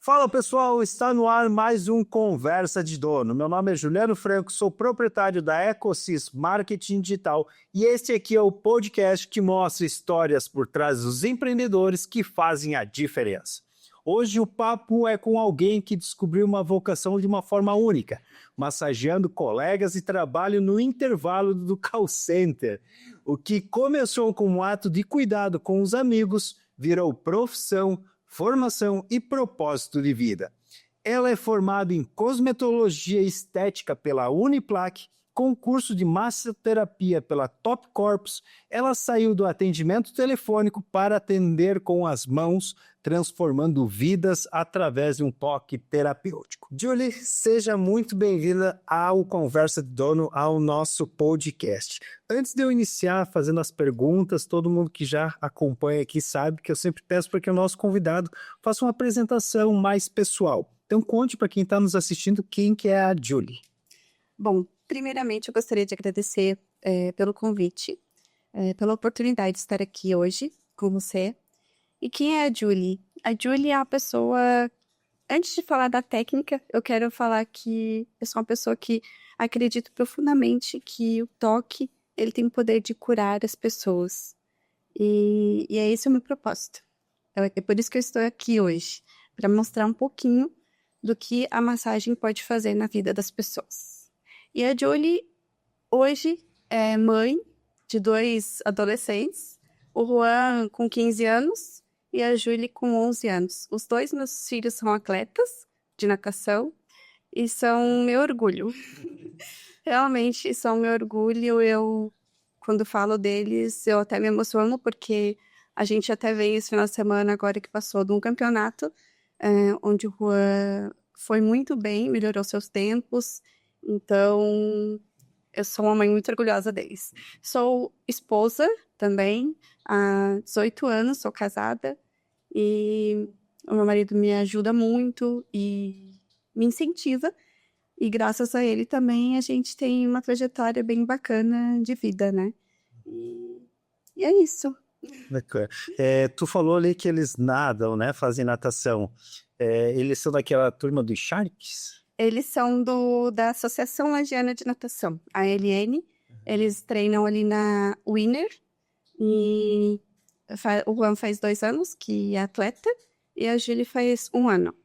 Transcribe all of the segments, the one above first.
Fala pessoal, está no ar mais um Conversa de Dono. Meu nome é Juliano Franco, sou proprietário da Ecosys Marketing Digital e este aqui é o podcast que mostra histórias por trás dos empreendedores que fazem a diferença. Hoje o papo é com alguém que descobriu uma vocação de uma forma única, massageando colegas e trabalho no intervalo do call center. O que começou como um ato de cuidado com os amigos virou profissão, formação e propósito de vida. Ela é formada em cosmetologia estética pela Uniplac, com curso de massoterapia pela Top Corpus. Ela saiu do atendimento telefônico para atender com as mãos, transformando vidas através de um toque terapêutico. Julie, seja muito bem-vinda ao Conversa de Dono, ao nosso podcast. Antes de eu iniciar fazendo as perguntas, todo mundo que já acompanha aqui sabe que eu sempre peço para que o nosso convidado faça uma apresentação mais pessoal. Então conte para quem está nos assistindo quem que é a Julie. Bom, primeiramente eu gostaria de agradecer pelo convite, pela oportunidade de estar aqui hoje com você. E quem é a Julie? A Julie é a pessoa... Antes de falar da técnica, eu quero falar que eu sou uma pessoa que acredito profundamente que o toque ele tem o poder de curar as pessoas. E é esse o meu propósito. É por isso que eu estou aqui hoje, para mostrar um pouquinho do que a massagem pode fazer na vida das pessoas. E a Julie hoje é mãe de 2 adolescentes, o Juan com 15 anos e a Julie com 11 anos. Os 2 meus filhos são atletas de natação e são meu orgulho. Realmente são meu orgulho. Quando falo deles, eu até me emociono porque a gente até veio esse final de semana agora que passou de um campeonato onde o Juan foi muito bem, melhorou seus tempos. Então, eu sou uma mãe muito orgulhosa deles. Sou esposa também, há 18 anos, sou casada. E o meu marido me ajuda muito e me incentiva. E graças a ele também a gente tem uma trajetória bem bacana de vida, né? E é isso. Tu falou ali que eles nadam, né? Fazem natação. Eles são daquela turma dos Sharks? Eles são da Associação Lagiana de Natação, a ALN. Eles treinam ali na Winner. E o Juan faz 2 anos, que é atleta, e a Julie faz 1 ano.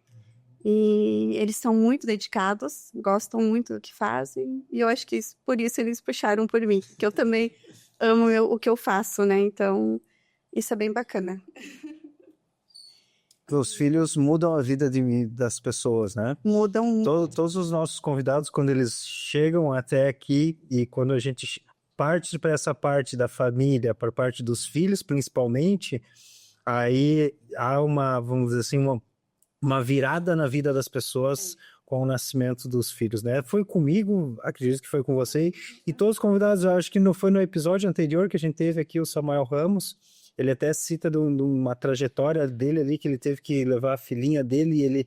E eles são muito dedicados, gostam muito do que fazem. E eu acho que por isso eles puxaram por mim, que eu também amo o que eu faço, né? Então, isso é bem bacana. Os filhos mudam a vida das pessoas, né? Mudam. Todos os nossos convidados, quando eles chegam até aqui e quando a gente parte para essa parte da família, para a parte dos filhos principalmente, aí há vamos dizer assim, uma virada na vida das pessoas com o nascimento dos filhos, né? Foi comigo, acredito que foi com você, e todos os convidados, eu acho que não foi no episódio anterior que a gente teve aqui o Samuel Ramos. Ele até cita de uma trajetória dele ali, que ele teve que levar a filhinha dele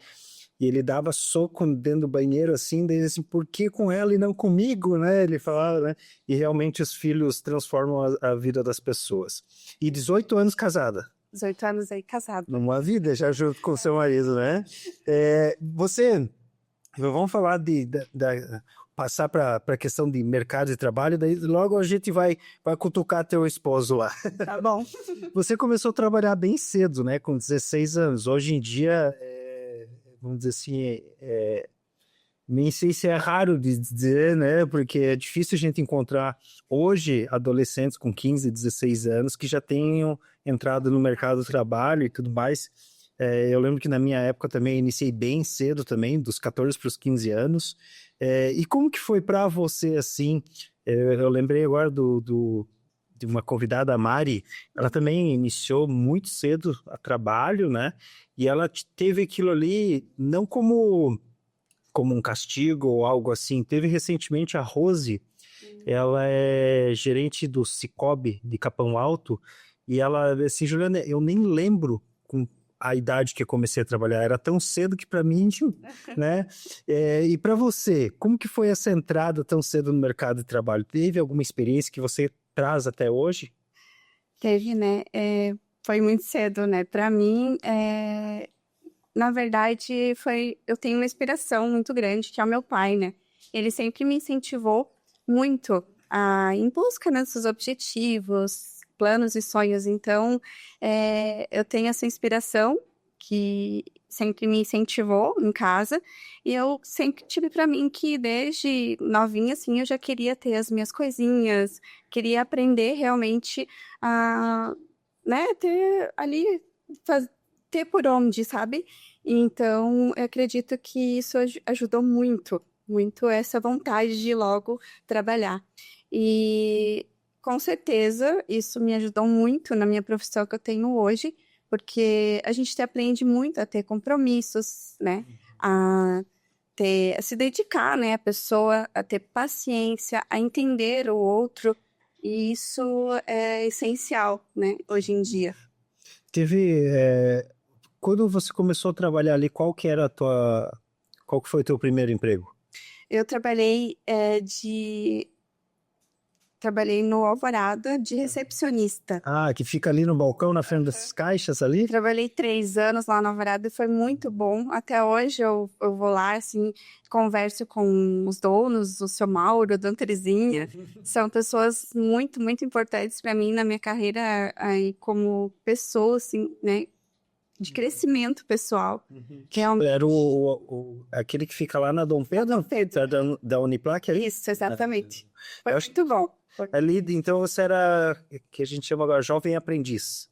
e ele dava soco dentro do banheiro, assim, daí assim, por que com ela e não comigo, né? Ele falava, né? E realmente os filhos transformam a vida das pessoas. E 18 anos casada. 18 anos aí, casado. Numa vida, já junto com seu marido, né? Vamos falar passar para a questão de mercado de trabalho, daí logo a gente vai cutucar teu esposo lá. Tá bom. Você começou a trabalhar bem cedo, né? Com 16 anos. Hoje em dia, vamos dizer assim, nem sei se é raro de dizer, né? Porque é difícil a gente encontrar hoje adolescentes com 15, 16 anos que já tenham entrado no mercado do trabalho e tudo mais. Eu lembro que na minha época também iniciei bem cedo também, dos 14 para os 15 anos. E como que foi para você, assim? Eu lembrei agora de uma convidada, a Mari, ela também iniciou muito cedo a trabalho, né? E ela teve aquilo ali, não como um castigo ou algo assim. Teve recentemente a Rose, ela é gerente do Cicobi de Capão Alto, e ela, assim, Juliana, eu nem lembro com a idade que eu comecei a trabalhar, era tão cedo que para mim, né? E para você, como que foi essa entrada tão cedo no mercado de trabalho? Teve alguma experiência que você traz até hoje? Teve, né? Foi muito cedo, né? Para mim, na verdade, eu tenho uma inspiração muito grande, que é o meu pai, né? Ele sempre me incentivou muito em busca desses objetivos, planos e sonhos. Então, eu tenho essa inspiração que sempre me incentivou em casa, e eu sempre tive para mim que desde novinha, assim, eu já queria ter as minhas coisinhas, queria aprender realmente a, né, ter ali, ter por onde, sabe? Então, eu acredito que isso ajudou muito, muito essa vontade de logo trabalhar. E com certeza isso me ajudou muito na minha profissão que eu tenho hoje, porque a gente aprende muito a ter compromissos, né? A se dedicar, né? A pessoa a ter paciência, a entender o outro. E isso é essencial, né? Hoje em dia. Quando você começou a trabalhar ali, qual que foi o teu primeiro emprego? Eu trabalhei no Alvorada de recepcionista. Ah, que fica ali no balcão, na frente das caixas ali? Trabalhei 3 anos lá no Alvorada e foi muito bom. Até hoje eu vou lá, assim, converso com os donos, o seu Mauro, a Dona Terezinha. São pessoas muito, muito importantes para mim na minha carreira aí como pessoa, assim, né? De crescimento pessoal. Realmente. Era aquele que fica lá na Dom Pedro? Dom Pedro. Da Uniplac ali? Isso, exatamente. Foi Eu acho muito bom. Ali, então você era, que a gente chama agora, jovem aprendiz.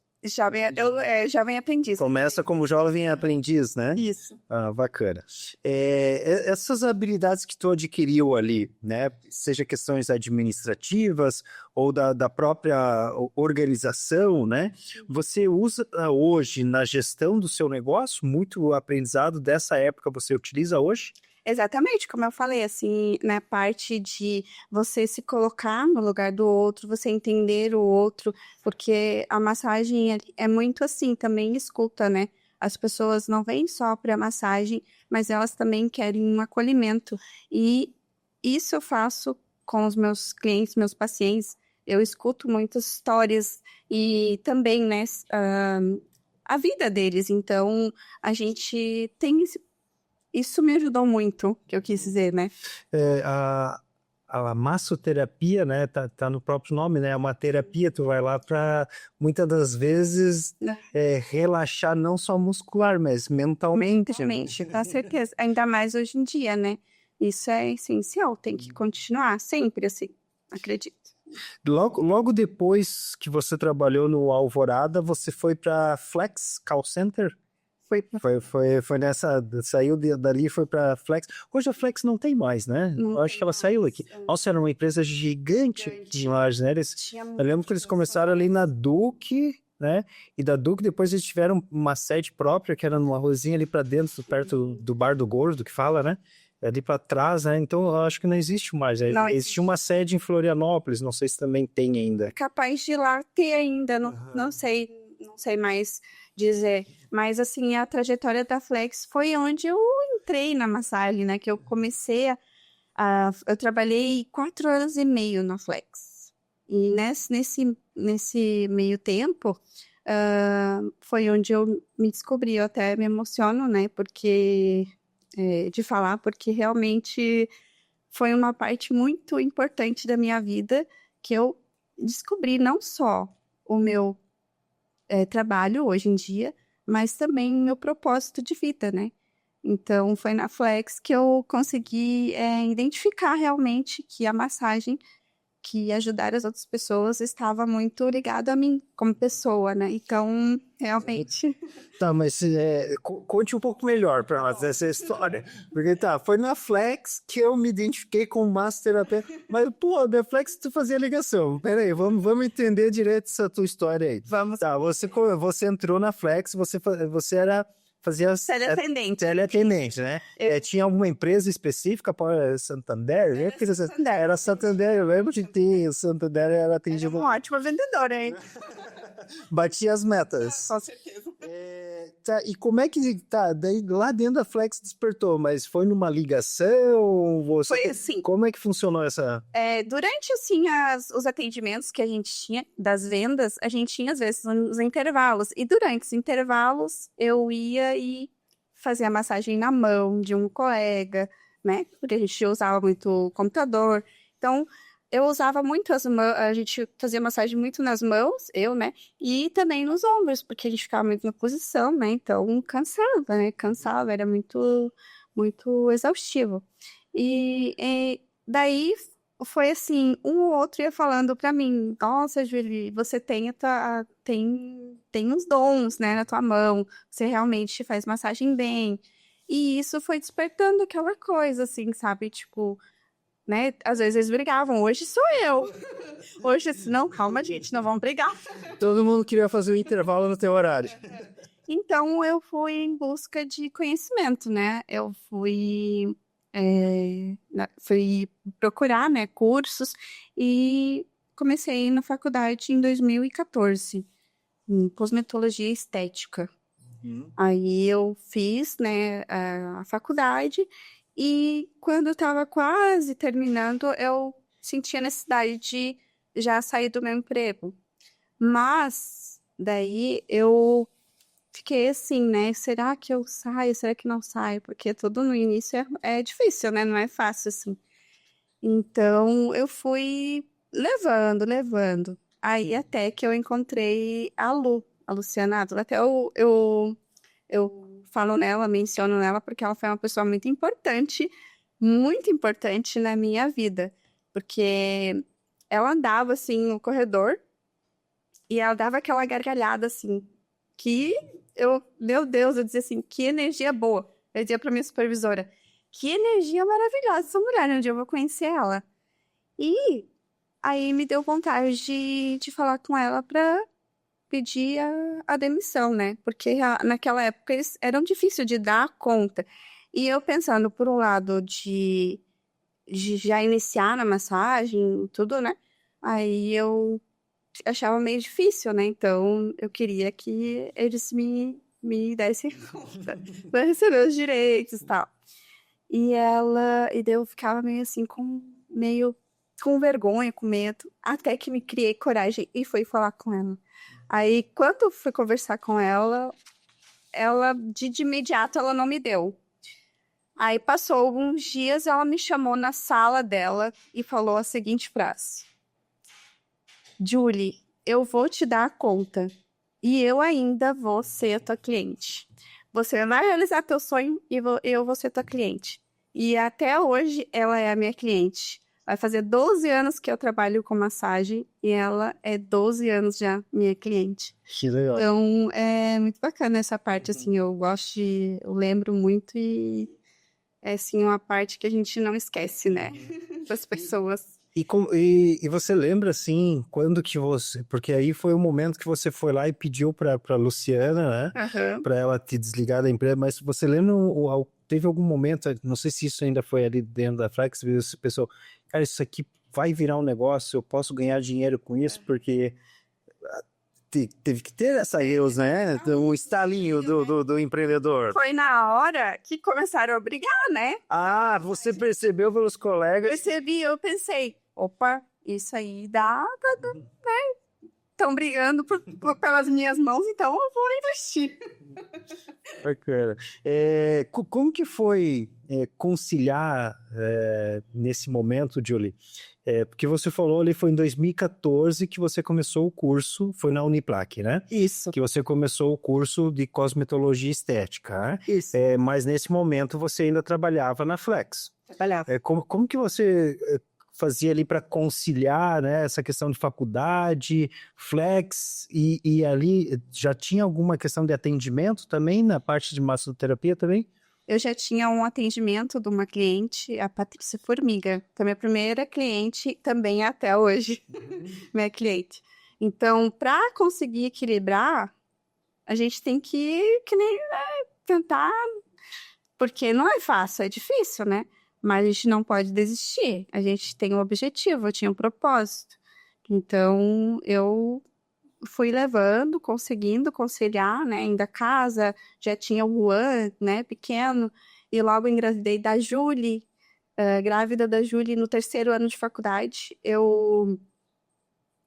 Jovem aprendiz. Começa como jovem aprendiz, né? Isso. Ah, bacana. Essas habilidades que tu adquiriu ali, né? Seja questões administrativas ou da própria organização, né? Você usa hoje na gestão do seu negócio, muito aprendizado dessa época você utiliza hoje? Exatamente, como eu falei, assim, na parte de você se colocar no lugar do outro, você entender o outro, porque a massagem é muito assim, também escuta, né? As pessoas não vêm só para massagem, mas elas também querem um acolhimento. E isso eu faço com os meus clientes, meus pacientes. Eu escuto muitas histórias e também, né, a vida deles. Então, a gente tem isso me ajudou muito, que eu quis dizer, né? A massoterapia, né, tá no próprio nome, né, é uma terapia, tu vai lá para, muitas das vezes, relaxar não só muscular, mas mentalmente. Mentalmente, com certeza. Ainda mais hoje em dia, né? Isso é essencial, tem que continuar sempre assim, acredito. Logo depois que você trabalhou no Alvorada, você foi para Flex Call Center? Foi nessa, saiu dali e foi para Flex. Hoje a Flex não tem mais, né? Eu acho que ela saiu aqui. Nossa, era uma empresa gigante de imagens, né? Eu lembro que eles começaram ali na Duque, né? E da Duque depois eles tiveram uma sede própria, que era numa ruazinha ali para dentro, perto do Bar do Gordo, que fala, né? Ali para trás, né? Então eu acho que não existe mais. Não existe uma sede em Florianópolis, não sei se também tem ainda. Capaz de lá ter ainda, não sei mais dizer. Mas assim, a trajetória da Flex foi onde eu entrei na massagem, né? Que eu comecei eu trabalhei 4 anos e meio na Flex. E nesse meio tempo, foi onde eu me descobri. Eu até me emociono, né? De falar, porque realmente foi uma parte muito importante da minha vida que eu descobri não só o meu trabalho hoje em dia, mas também o meu propósito de vida, né? Então, foi na Flex que eu consegui identificar realmente que a massagem, que ajudar as outras pessoas, estava muito ligado a mim como pessoa, né? Então, realmente... Tá, mas conte um pouco melhor para nós essa história. Porque foi na Flex que eu me identifiquei com o massoterapeuta. Mas, pô, da Flex tu fazia ligação. Peraí, vamos entender direito essa tua história aí. Vamos. Tá, você entrou na Flex, você fazia teleatendente, né? Tinha alguma empresa específica para Santander? Era Santander, eu lembro de ter. O Santander era atendido. Uma ótima vendedora, hein? Batia as metas. Com certeza. E como é que daí lá dentro da Flex despertou? Mas foi numa ligação? Foi assim. Como é que funcionou essa? Durante assim os atendimentos que a gente tinha das vendas, a gente tinha às vezes uns intervalos. E durante os intervalos eu ia e fazia massagem na mão de um colega, né? Porque a gente usava muito computador. Então, eu usava muito as mãos, a gente fazia massagem muito nas mãos, eu, né? E também nos ombros, porque a gente ficava muito na posição, né? Então, cansava, né? Cansava, era muito, muito exaustivo. E daí foi assim, um ou outro ia falando pra mim, nossa, Julie, você tem uns dons, né, na tua mão, você realmente faz massagem bem. E isso foi despertando aquela coisa, assim, sabe? Tipo, né? Às vezes eles brigavam, hoje sou eu. Hoje, não, calma, gente, não vamos brigar. Todo mundo queria fazer o intervalo no teu horário. Então, eu fui em busca de conhecimento, né? Eu fui procurar, né, cursos e comecei na faculdade em 2014, em cosmetologia estética. Aí eu fiz, né, a faculdade e quando eu estava quase terminando, eu senti a necessidade de já sair do meu emprego. Mas daí eu fiquei assim, né? Será que eu saio? Será que não saio? Porque tudo no início é difícil, né? Não é fácil assim. Então eu fui levando, levando. Aí até que eu encontrei a Luciana Adler. Até eu falo nela, menciono nela, porque ela foi uma pessoa muito importante na minha vida. Porque ela andava assim no corredor e ela dava aquela gargalhada assim, que meu Deus, eu dizia assim, que energia boa. Eu dizia pra minha supervisora, que energia maravilhosa essa mulher, né? Um dia eu vou conhecer ela. E aí me deu vontade de falar com ela pra pedir a demissão, né? Porque naquela época eram difíceis de dar conta. E eu pensando, por um lado, de já iniciar na massagem, e tudo, né? Aí eu achava meio difícil, né? Então eu queria que eles me dessem conta para receber os direitos e tal. E daí eu ficava meio assim, meio com vergonha, com medo, até que me criei coragem e fui falar com ela. Aí, quando eu fui conversar com ela, de imediato, ela não me deu. Aí, passou alguns dias, ela me chamou na sala dela e falou a seguinte frase: Julie, eu vou te dar a conta e eu ainda vou ser tua cliente. Você vai realizar teu sonho e eu vou ser tua cliente. E até hoje ela é a minha cliente. Vai fazer 12 anos que eu trabalho com massagem e ela é 12 anos já minha cliente. Que legal. Então é muito bacana essa parte, assim, eu lembro muito e é assim uma parte que a gente não esquece, né? Das pessoas. E você lembra, assim, quando que você... Porque aí foi o momento que você foi lá e pediu pra Luciana, né? Aham. Pra ela te desligar da empresa, mas você lembra, teve algum momento, não sei se isso ainda foi ali dentro da Flex, você pensou, cara, isso aqui vai virar um negócio, eu posso ganhar dinheiro com isso, porque teve que ter essa EUS, né? O estalinho do empreendedor. Foi na hora que começaram a brigar, né? Ah, você percebeu pelos colegas. Percebi, eu pensei, opa, isso aí estão brigando pelas minhas mãos, então eu vou investir. Bacana. Como que foi conciliar nesse momento, Julie? Porque você falou ali, foi em 2014 que você começou o curso, foi na Uniplac, né? Isso, Que você começou o curso de cosmetologia estética, né? isso. Mas nesse momento você ainda trabalhava na Flex. Trabalhava. Como que você fazia ali para conciliar, né, essa questão de faculdade, Flex, e ali já tinha alguma questão de atendimento também na parte de massoterapia também? Eu já tinha um atendimento de uma cliente, a Patrícia Formiga, que é minha primeira cliente, também é até hoje, minha cliente. Então, para conseguir equilibrar, a gente tem que nem tentar, porque não é fácil, é difícil, né? Mas a gente não pode desistir. A gente tem um objetivo, eu tinha um propósito. Então, eu fui levando, conseguindo conciliar, né? Ainda casa, já tinha o Juan, né? Pequeno, e logo engravidei da Julie, grávida da Julie no terceiro ano de faculdade. Eu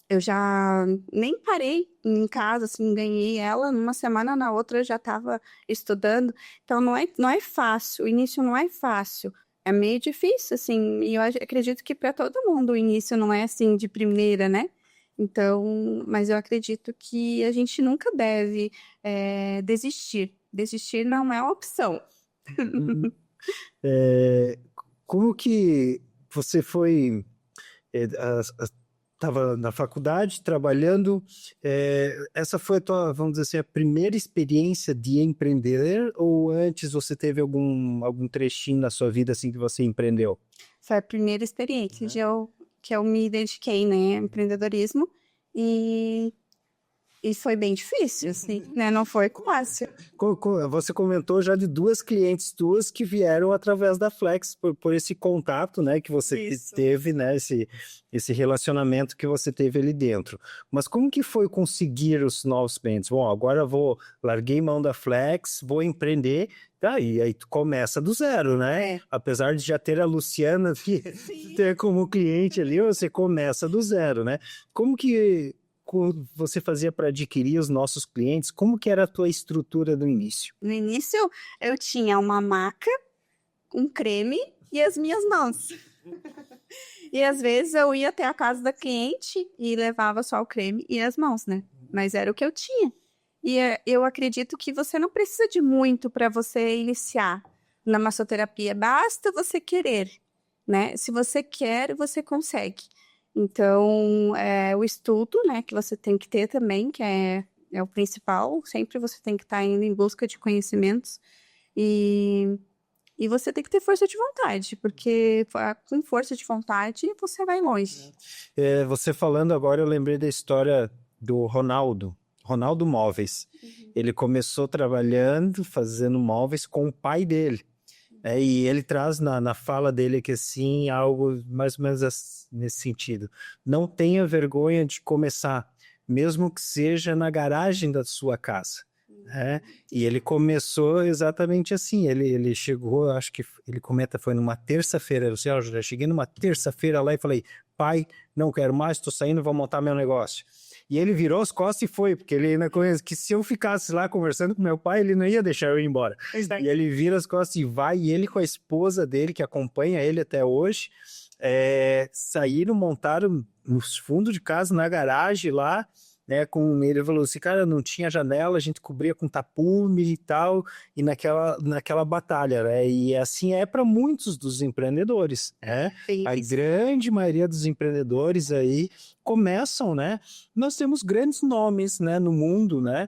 Eu já nem parei em casa, assim, ganhei ela, numa semana, na outra eu já estava estudando. Então, não é fácil, o início não é fácil. É meio difícil, assim, e eu acredito que para todo mundo o início não é assim de primeira, né? Então, mas eu acredito que a gente nunca deve desistir. Desistir não é opção. Uhum. É, como que você foi, estava na faculdade, trabalhando, essa foi a tua, vamos dizer assim, a primeira experiência de empreender, ou antes você teve algum trechinho na sua vida assim que você empreendeu? Foi a primeira experiência que eu me dediquei, né, ao empreendedorismo. E E foi bem difícil, assim, né? Não foi fácil. Você comentou já de duas clientes tuas que vieram através da Flex, por esse contato, né, que você Isso. teve, né, esse relacionamento que você teve ali dentro. Mas como que foi conseguir os novos clientes? Bom, agora larguei mão da Flex, vou empreender, e aí tu começa do zero, né? É. Apesar de já ter a Luciana ter como cliente ali, você começa do zero, né? Como que você fazia para adquirir os nossos clientes? Como que era a tua estrutura no início? No início, eu tinha uma maca, um creme e as minhas mãos. E às vezes eu ia até a casa da cliente e levava só o creme e as mãos, né? Mas era o que eu tinha. E eu acredito que você não precisa de muito para você iniciar na massoterapia. Basta você querer, né? Se você quer, você consegue. Então, o estudo, né, que você tem que ter também, que é o principal. Sempre você tem que estar indo em busca de conhecimentos. E você tem que ter força de vontade, porque com força de vontade você vai longe. Você falando agora, eu lembrei da história do Ronaldo Móveis. Ele começou trabalhando, fazendo móveis com o pai dele. E ele traz na fala dele que assim, algo mais ou menos nesse sentido. Não tenha vergonha de começar, mesmo que seja na garagem da sua casa. E ele começou exatamente assim. Ele chegou, acho que ele comenta, foi numa terça-feira. Eu já cheguei numa terça-feira lá e falei: pai, não quero mais, estou saindo, vou montar meu negócio. E ele virou as costas e foi, porque ele ainda conhece que se eu ficasse lá conversando com meu pai, ele não ia deixar eu ir embora. E ele vira as costas e vai, e ele com a esposa dele, que acompanha ele até hoje, saíram, montaram nos fundos de casa, na garagem lá, né, ele falou assim, cara, não tinha janela, a gente cobria com tapume e tal, e naquela batalha, né, e assim é para muitos dos empreendedores, né, a grande maioria dos empreendedores aí começam, né, nós temos grandes nomes, né, no mundo, né,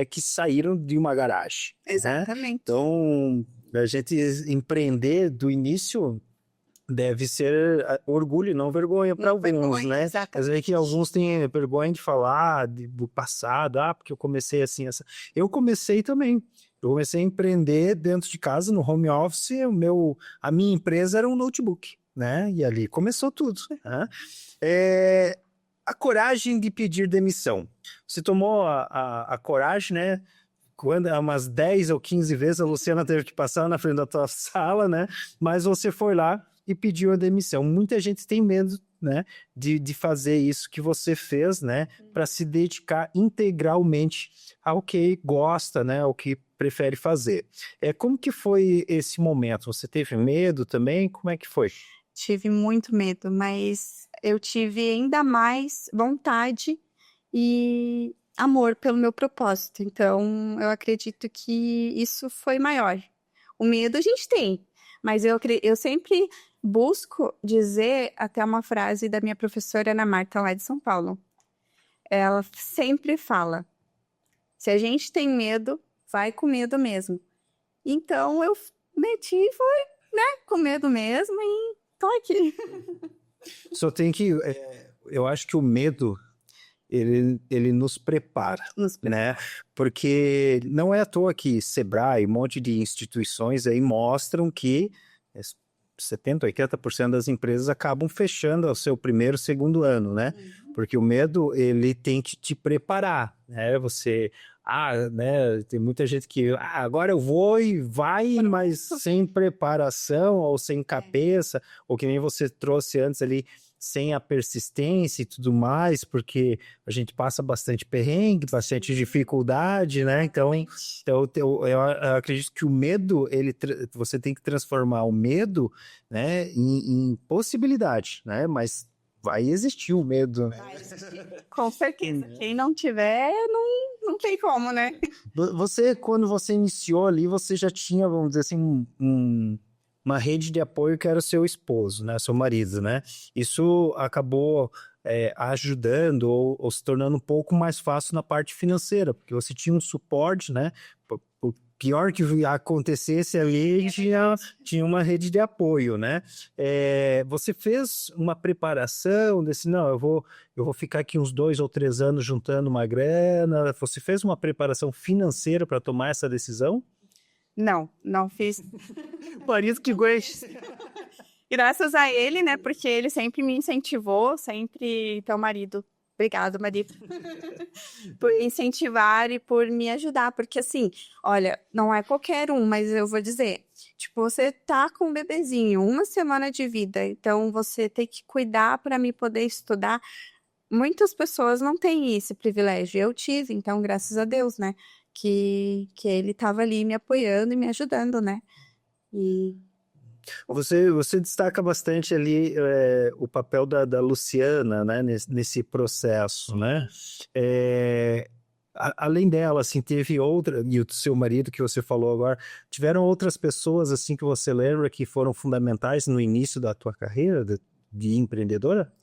que saíram de uma garagem. Exatamente. Né? Então, a gente empreender do início deve ser orgulho, não vergonha para alguns, né? Às vezes que alguns têm vergonha de falar do passado, porque eu comecei assim, eu comecei também. Eu comecei a empreender dentro de casa, no home office, a minha empresa era um notebook, né? E ali começou tudo. Né? A coragem de pedir demissão. Você tomou a coragem, né? Quando umas 10 ou 15 vezes a Luciana teve que passar na frente da tua sala, né? Mas você foi lá e pediu a demissão. Muita gente tem medo, né, de fazer isso que você fez, né, para se dedicar integralmente ao que gosta, né, ao que prefere fazer. Como que foi esse momento? Você teve medo também? Como é que foi? Tive muito medo, mas eu tive ainda mais vontade e amor pelo meu propósito. Então, eu acredito que isso foi maior. O medo a gente tem, mas eu sempre busco dizer até uma frase da minha professora Ana Marta, lá de São Paulo. Ela sempre fala: se a gente tem medo, vai com medo mesmo. Então, eu meti e foi, né, com medo mesmo e tô aqui. Só tem que... eu acho que o medo, ele nos prepara, né? Porque não é à toa que Sebrae, um monte de instituições aí mostram que 70%, 80% das empresas acabam fechando ao seu primeiro, segundo ano, né? Porque o medo, ele tem que te preparar, né? Né? Tem muita gente que, agora eu vou e vai, mas sem preparação ou sem cabeça, ou que nem você trouxe antes ali, sem a persistência e tudo mais, porque a gente passa bastante perrengue, bastante dificuldade, né? Então eu acredito que o medo, você tem que transformar o medo, né, em possibilidade, né? Mas vai existir o medo, né? Com certeza. Quem não tiver, não tem como, né? Quando você iniciou ali, você já tinha, vamos dizer assim, uma rede de apoio que era o seu esposo, né? Seu marido, né? Isso acabou ajudando ou se tornando um pouco mais fácil na parte financeira, porque você tinha um suporte, né? O pior que acontecesse ali, tinha uma rede de apoio, né? Você fez uma preparação desse, não, eu vou ficar aqui uns 2 ou 3 anos juntando uma grana. Você fez uma preparação financeira para tomar essa decisão? Não fiz. Por isso que gosto. Graças a ele, né? Porque ele sempre me incentivou, sempre, teu marido. Obrigado, marido. Por incentivar e por me ajudar. Porque, assim, olha, não é qualquer um, mas eu vou dizer. Tipo, você tá com um bebezinho, 1 semana de vida, então você tem que cuidar para me poder estudar. Muitas pessoas não têm esse privilégio. Eu tive, então, graças a Deus, né? Que ele tava ali me apoiando e me ajudando, né? E Você destaca bastante ali o papel da Luciana, né, nesse processo, né? Além dela, assim, teve outra, e o seu marido que você falou agora, tiveram outras pessoas, assim, que você lembra que foram fundamentais no início da tua carreira de empreendedora?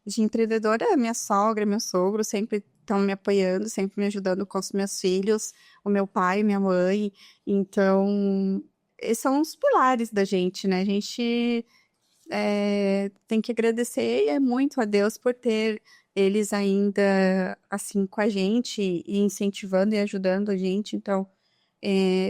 de empreendedora, minha sogra, meu sogro sempre estão me apoiando, sempre me ajudando com os meus filhos, o meu pai, minha mãe. Então, esses são os pilares da gente, né? A gente tem que agradecer muito a Deus por ter eles ainda assim com a gente e incentivando e ajudando a gente. Então,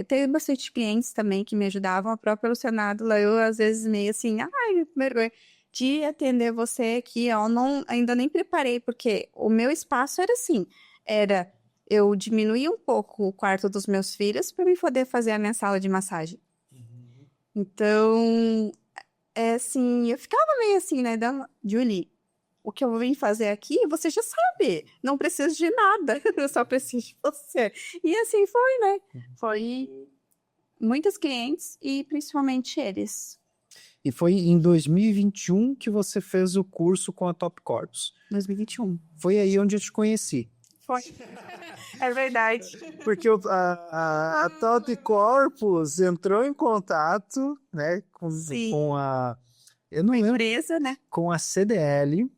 teve bastante clientes também que me ajudavam. A própria Luciana, eu às vezes meio assim, ai, vergonha de atender você aqui, ó, não, ainda nem preparei, porque o meu espaço era assim, era eu diminuir um pouco o quarto dos meus filhos para me poder fazer a minha sala de massagem. Então, assim, eu ficava meio assim, né, Julie, o que eu vim fazer aqui, você já sabe, não preciso de nada, eu só preciso de você. E assim foi, né? Foi muitos clientes e principalmente eles. E foi em 2021 que você fez o curso com a Top Corpus. 2021. Foi aí onde eu te conheci. Foi. É verdade. Porque a Top Corpus entrou em contato, né, Sim. com a... Eu não Uma lembro, empresa, né? com a CDL,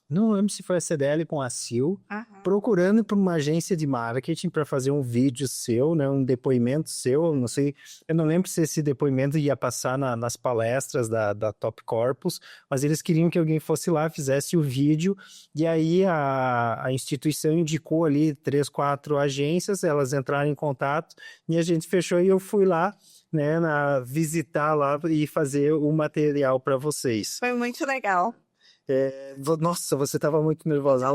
não lembro se foi a CDL com a Sil, Aham. procurando para uma agência de marketing para fazer um vídeo seu, né, um depoimento seu, não sei, eu não lembro se esse depoimento ia passar nas palestras da Top Corpus, mas eles queriam que alguém fosse lá, fizesse o vídeo, e aí a instituição indicou ali 3, 4 agências, elas entraram em contato, e a gente fechou e eu fui lá, né, visitar lá e fazer o material para vocês. Foi muito legal. Nossa, você estava muito nervosa.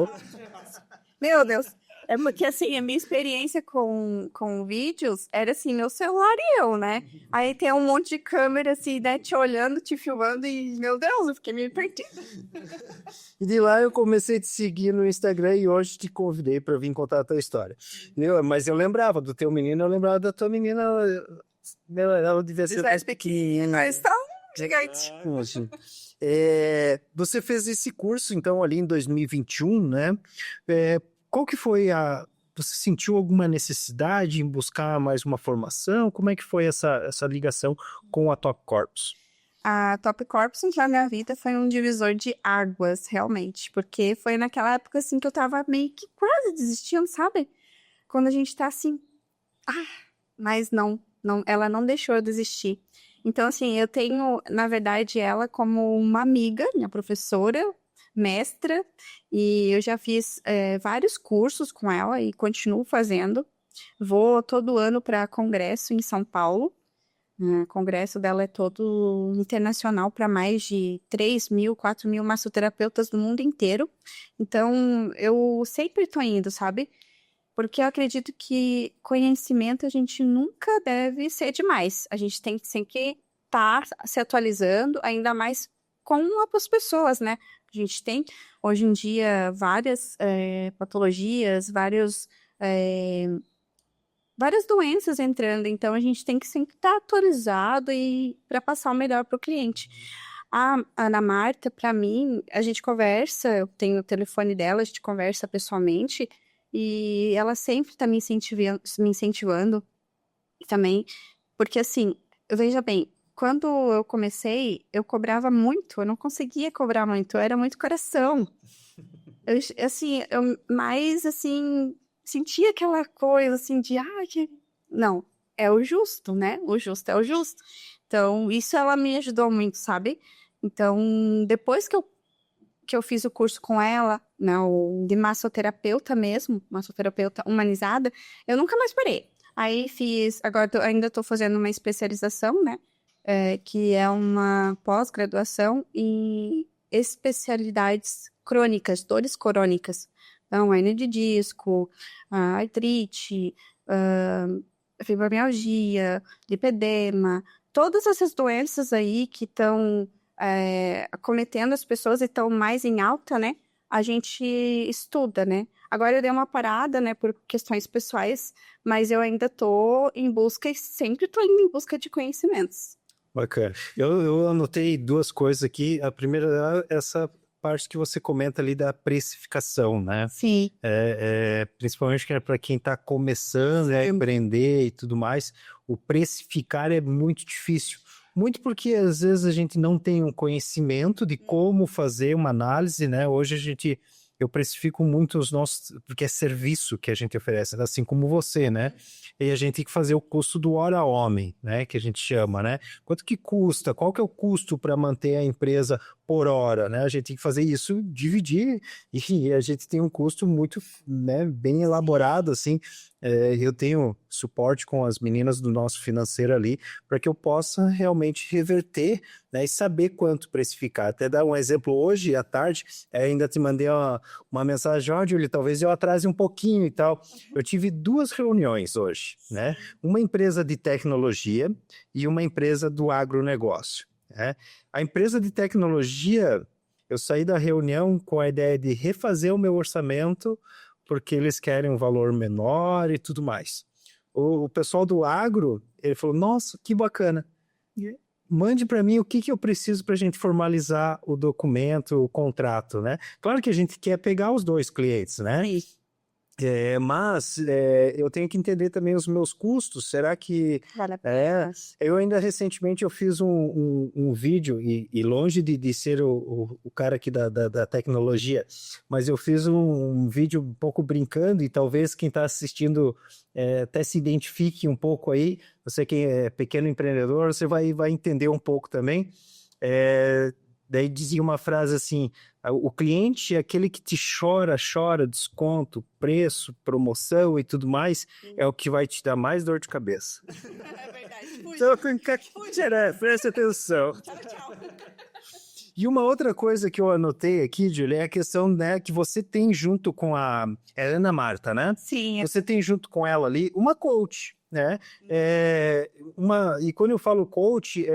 Meu Deus. É porque, assim, a minha experiência com vídeos era, assim, meu celular e eu, né? Aí tem um monte de câmera, assim, né, te olhando, te filmando e, meu Deus, eu fiquei meio perdida. E de lá eu comecei a te seguir no Instagram e hoje te convidei para vir contar a tua história. Mas eu lembrava do teu menino, eu lembrava da tua menina, ela devia ser mais pequena. Mas tá gigante. Você fez esse curso, então, ali em 2021, né? Qual que foi Você sentiu alguma necessidade em buscar mais uma formação? Como é que foi essa ligação com a Top Corpus? A Top Corps na minha vida foi um divisor de águas, realmente. Porque foi naquela época, assim, que eu tava meio que quase desistindo, sabe? Quando a gente tá assim... mas não, ela não deixou eu desistir. Então, assim, eu tenho, na verdade, ela como uma amiga, minha professora, mestra, e eu já fiz vários cursos com ela e continuo fazendo. Vou todo ano para congresso em São Paulo. O congresso dela é todo internacional para mais de 3.000, 4.000 massoterapeutas do mundo inteiro. Então, eu sempre tô indo, sabe? Porque eu acredito que conhecimento a gente nunca deve ser demais. A gente tem que sempre estar se atualizando, ainda mais com as pessoas, né? A gente tem, hoje em dia, várias patologias, várias doenças entrando, então a gente tem que sempre estar atualizado e para passar o melhor para o cliente. A Ana Marta, para mim, a gente conversa, eu tenho o telefone dela, a gente conversa pessoalmente, e ela sempre está me incentivando também, porque assim, veja bem, quando eu comecei, eu cobrava muito, eu não conseguia cobrar muito, eu era muito coração. Eu mais, assim, sentia aquela coisa, assim, de, Não, é o justo, né? O justo é o justo. Então, isso ela me ajudou muito, sabe? Então, depois que eu fiz o curso com ela, né, de massoterapeuta mesmo, massoterapeuta humanizada, eu nunca mais parei. Aí agora ainda estou fazendo uma especialização, né? Que é uma pós-graduação em especialidades crônicas, dores crônicas. Então, hernia de disco, artrite, fibromialgia, lipedema, todas essas doenças aí que estão acometendo as pessoas e estão mais em alta, né? A gente estuda, né? Agora eu dei uma parada, né, por questões pessoais, mas eu ainda estou em busca e sempre estou indo em busca de conhecimentos. Bacana. Eu anotei duas coisas aqui. A primeira é essa parte que você comenta ali da precificação, né? Sim. Principalmente para quem está começando a empreender e tudo mais, o precificar é muito difícil. Muito porque às vezes a gente não tem um conhecimento de como fazer uma análise, né? Hoje eu precifico muito os nossos, porque é serviço que a gente oferece, assim como você, né? E a gente tem que fazer o custo do hora homem, né? Que a gente chama, né? Quanto que custa? Qual que é o custo para manter a empresa por hora, né? A gente tem que fazer isso, dividir, e a gente tem um custo muito, né, bem elaborado, assim. Eu tenho suporte com as meninas do nosso financeiro ali, para que eu possa realmente reverter, né, e saber quanto precificar. Até dar um exemplo, hoje à tarde, ainda te mandei uma mensagem, Júlio, talvez eu atrase um pouquinho e tal. Eu tive 2 reuniões hoje, né? Uma empresa de tecnologia e uma empresa do agronegócio, né? A empresa de tecnologia, eu saí da reunião com a ideia de refazer o meu orçamento, porque eles querem um valor menor e tudo mais. O pessoal do agro, ele falou, nossa, que bacana. Mande para mim o que eu preciso para a gente formalizar o documento, o contrato, né? Claro que a gente quer pegar os 2 clientes, né? Mas eu tenho que entender também os meus custos. Será que... Vale a pena. Eu ainda recentemente eu fiz um vídeo, e longe de ser o cara aqui da tecnologia, mas eu fiz um vídeo um pouco brincando, e talvez quem está assistindo até se identifique um pouco aí. Você que é pequeno empreendedor, você vai entender um pouco também. Daí dizia uma frase assim, o cliente é aquele que te chora, desconto, preço, promoção e tudo mais, é o que vai te dar mais dor de cabeça. É verdade. Então, presta atenção. Tchau. E uma outra coisa que eu anotei aqui, Julia, é a questão, né, que você tem junto com a Ana Marta, né? Sim. Você tem junto com ela ali uma coach, né? E quando eu falo coach,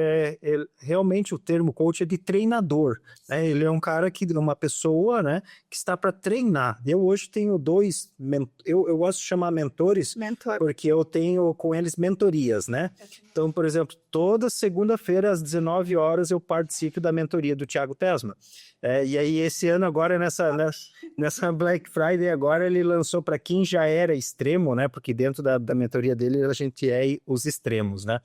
realmente o termo coach é de treinador, né? Ele é um cara uma pessoa, né, que está para treinar. Eu hoje tenho 2, eu gosto de chamar mentores, porque eu tenho com eles mentorias, né? Então, por exemplo, toda segunda-feira às 19 horas eu participo da mentoria do Thiago Tesma. E aí esse ano agora nessa Black Friday agora ele lançou para quem já era extremo, né? Porque dentro da mentoria dele a gente é os extremos, né?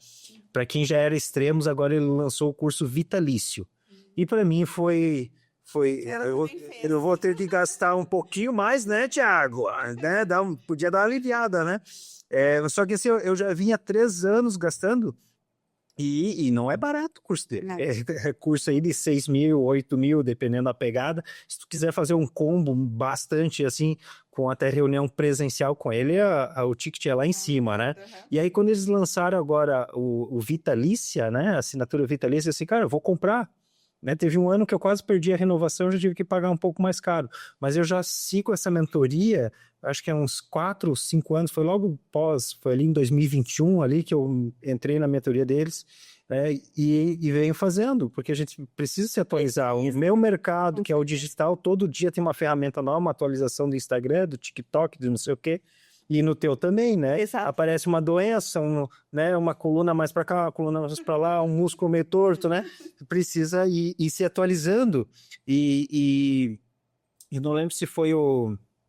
Para quem já era extremos, agora ele lançou o curso vitalício. E para mim foi eu vou ter que gastar um pouquinho mais, né, Thiago? Né? Podia dar uma aliviada, né? Só que assim, eu já vinha 3 anos gastando. E não é barato o curso dele. É curso aí de 6 mil, 8 mil, dependendo da pegada. Se tu quiser fazer um combo bastante assim, com até reunião presencial com ele, o ticket é lá em cima, né? E aí, quando eles lançaram agora o Vitalícia, né? A assinatura Vitalícia, assim, cara, eu vou comprar. Né? Teve um ano que eu quase perdi a renovação, eu já tive que pagar um pouco mais caro. Mas eu já sigo essa mentoria, acho que é uns 4, 5 anos, foi logo foi ali em 2021 ali que eu entrei na mentoria deles. né? E venho fazendo, porque a gente precisa se atualizar. O meu mercado, que é o digital, todo dia tem uma ferramenta nova, uma atualização do Instagram, do TikTok, do não sei o quê. E no teu também, né? Exato. Aparece uma doença, né? Uma coluna mais para cá, uma coluna mais para lá, um músculo meio torto, né? Precisa ir se atualizando. E não lembro se foi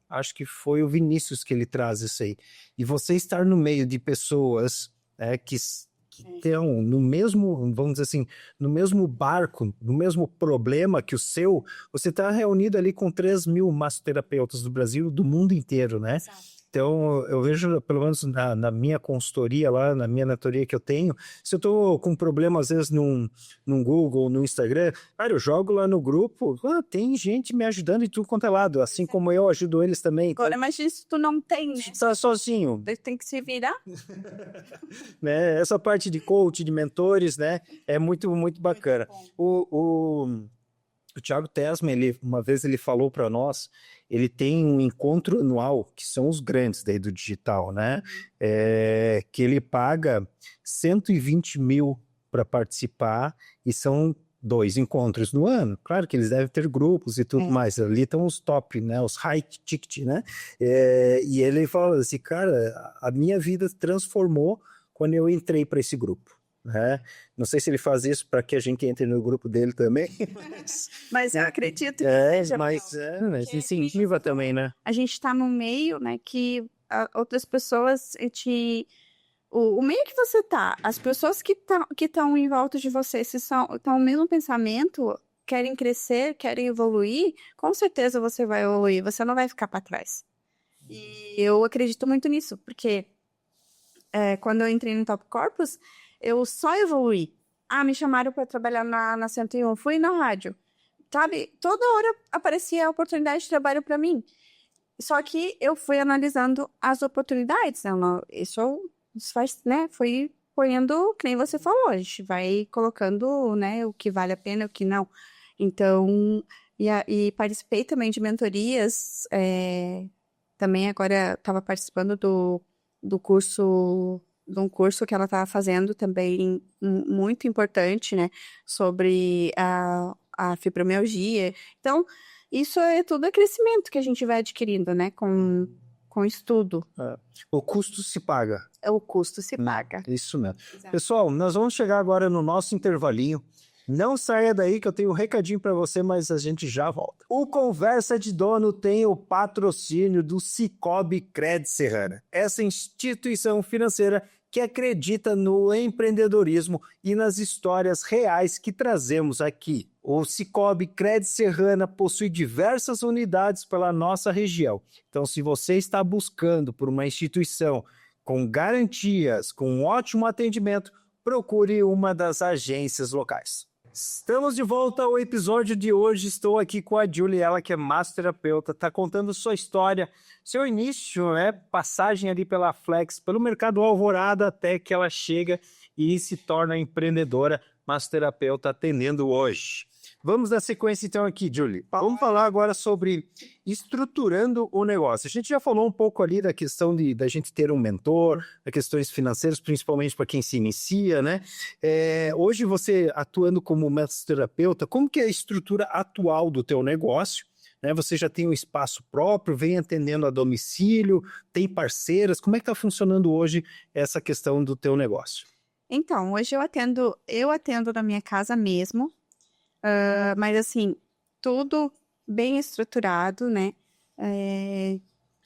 acho que foi o Vinícius que ele traz isso aí. E você estar no meio de pessoas, né, que estão no mesmo, vamos dizer assim, no mesmo barco, no mesmo problema que o seu, você está reunido ali com 3.000 massoterapeutas do Brasil, do mundo inteiro, né? Exato. Então, eu vejo, pelo menos na minha consultoria lá, na minha mentoria que eu tenho, se eu tô com problema, às vezes, num Google, no Instagram, cara, eu jogo lá no grupo, tem gente me ajudando em tudo quanto é lado, assim como eu ajudo eles também. Agora, mas isso tu não tem, né? Tá sozinho, Tem que se virar. né? Essa parte de coach, de mentores, né? É muito, muito bacana. O Thiago Tesma, uma vez ele falou para nós, ele tem um encontro anual, que são os grandes daí do digital, né? Que ele paga 120 mil para participar e são 2 encontros no ano. Claro que eles devem ter grupos e tudo mais. Ali estão os top, né? Os high ticket, né? E ele fala assim, cara, a minha vida transformou quando eu entrei para esse grupo. Né? Não sei se ele faz isso para que a gente entre no grupo dele também. Mas eu acredito Mas incentiva também, né? a gente está num meio, né, que outras pessoas o meio que você tá, as pessoas que estão em volta de você, se estão no mesmo pensamento, querem crescer, querem evoluir, com certeza você vai evoluir, você não vai ficar para trás. E eu acredito muito nisso, porque quando eu entrei no Top Corpus, eu só evoluí. Me chamaram para trabalhar na 101, fui na rádio. Sabe, toda hora aparecia a oportunidade de trabalho para mim. Só que eu fui analisando as oportunidades. Isso faz, né? Fui ponhando, que nem você falou, a gente vai colocando, né, o que vale a pena e o que não. Então, e participei também de mentorias. Também agora estava participando do curso, de um curso que ela estava fazendo também muito importante, né, sobre a fibromialgia. Então, isso é tudo crescimento que a gente vai adquirindo, né, com estudo. O custo se paga. O custo se paga. Isso mesmo. Exato. Pessoal, nós vamos chegar agora no nosso intervalinho. Não saia daí que eu tenho um recadinho para você, mas a gente já volta. O Conversa de Dono tem o patrocínio do Sicoob Cred Serrana, essa instituição financeira que acredita no empreendedorismo e nas histórias reais que trazemos aqui. O Sicoob Cred Serrana possui diversas unidades pela nossa região. Então, se você está buscando por uma instituição com garantias, com um ótimo atendimento, procure uma das agências locais. Estamos de volta ao episódio de hoje. Estou aqui com a Julie, ela que é massoterapeuta, está contando sua história, seu início, né? Passagem ali pela Flex, pelo mercado Alvorada, até que ela chega e se torna empreendedora massoterapeuta atendendo hoje. Vamos dar sequência então aqui, Julie. Vamos falar agora sobre estruturando o negócio. A gente já falou um pouco ali da questão da gente ter um mentor, das questões financeiras, principalmente para quem se inicia, né? Hoje você atuando como massoterapeuta, como que é a estrutura atual do teu negócio? Né? Você já tem um espaço próprio, vem atendendo a domicílio, tem parceiras. Como é que está funcionando hoje essa questão do teu negócio? Então, hoje eu atendo na minha casa mesmo. Mas assim, tudo bem estruturado, né?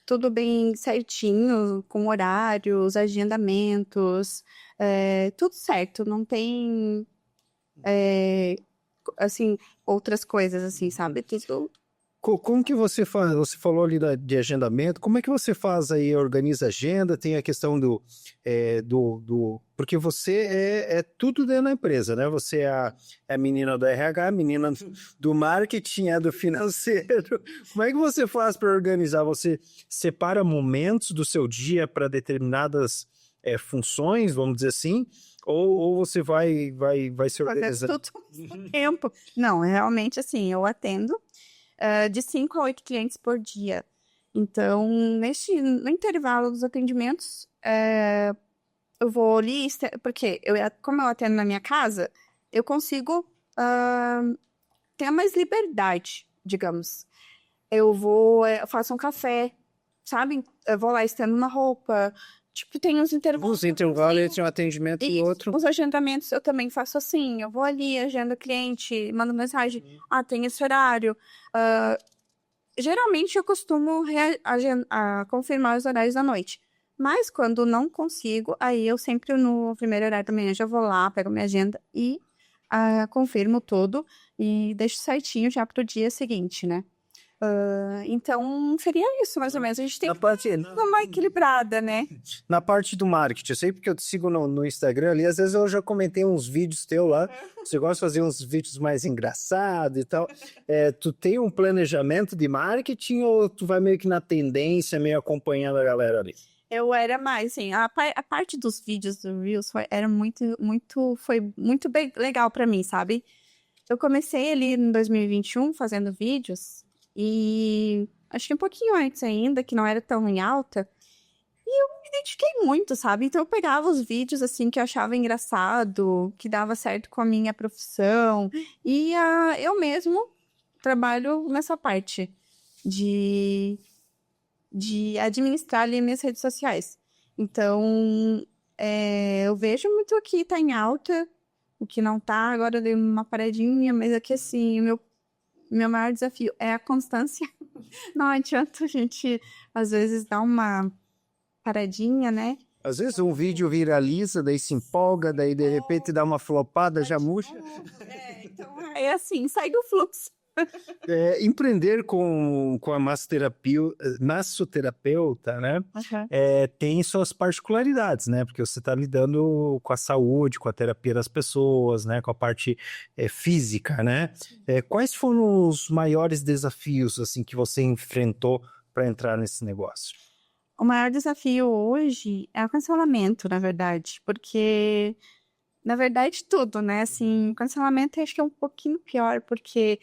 Tudo bem certinho, com horários, agendamentos, tudo certo. Não tem, assim, outras coisas assim, sabe? Tudo. Como que você faz? Você falou ali de agendamento. Como é que você faz aí? Organiza a agenda? Tem a questão porque você é tudo dentro da empresa, né? Você é a menina do RH, a menina do marketing, é do financeiro. Como é que você faz para organizar? Você separa momentos do seu dia para determinadas funções, vamos dizer assim? Ou você vai se organizando? Tudo ao mesmo tempo. Não, realmente assim, eu atendo de 5 a 8 clientes por dia. Então, no intervalo dos atendimentos, eu vou ali, porque como eu atendo na minha casa, eu consigo ter mais liberdade, digamos. Eu faço um café, sabe? Eu vou lá, estendo uma roupa. Tipo, tem uns intervalos. Os intervalos entre um atendimento e outro. Os agendamentos eu também faço assim. Eu vou ali, agendo o cliente, mando mensagem. Tem esse horário. Geralmente eu costumo confirmar os horários da noite. Mas quando não consigo, aí eu sempre no primeiro horário da manhã já vou lá, pego minha agenda e confirmo tudo e deixo certinho já pro dia seguinte, né? Então, seria isso, mais ou menos. A gente tem que dar uma equilibrada, né? Na parte do marketing, eu sei porque eu te sigo no Instagram ali, às vezes eu já comentei uns vídeos teus lá, você gosta de fazer uns vídeos mais engraçados e tal. Tu tem um planejamento de marketing ou tu vai meio que na tendência, meio acompanhando a galera ali? Eu era mais, assim, a parte dos vídeos do Reels foi muito bem legal pra mim, sabe? Eu comecei ali em 2021 fazendo vídeos e acho que um pouquinho antes ainda, que não era tão em alta, e eu me identifiquei muito, sabe? Então eu pegava os vídeos, assim, que eu achava engraçado, que dava certo com a minha profissão, e eu mesmo trabalho nessa parte de administrar ali minhas redes sociais. Então, eu vejo muito o que tá em alta, o que não tá, agora eu dei uma paradinha, mas aqui assim, o meu maior desafio é a constância. Não adianta a gente, às vezes, dar uma paradinha, né? Às vezes um vídeo viraliza, daí se empolga, daí de repente dá uma flopada, já murcha. Então é assim, sai do fluxo. Empreender com a massoterapeuta, né? Tem suas particularidades, né? Porque você está lidando com a saúde, com a terapia das pessoas, né? Com a parte física, né? Quais foram os maiores desafios assim que você enfrentou para entrar nesse negócio? O maior desafio hoje é o cancelamento, na verdade, porque, na verdade, tudo, né? Assim, cancelamento eu acho que é um pouquinho pior, porque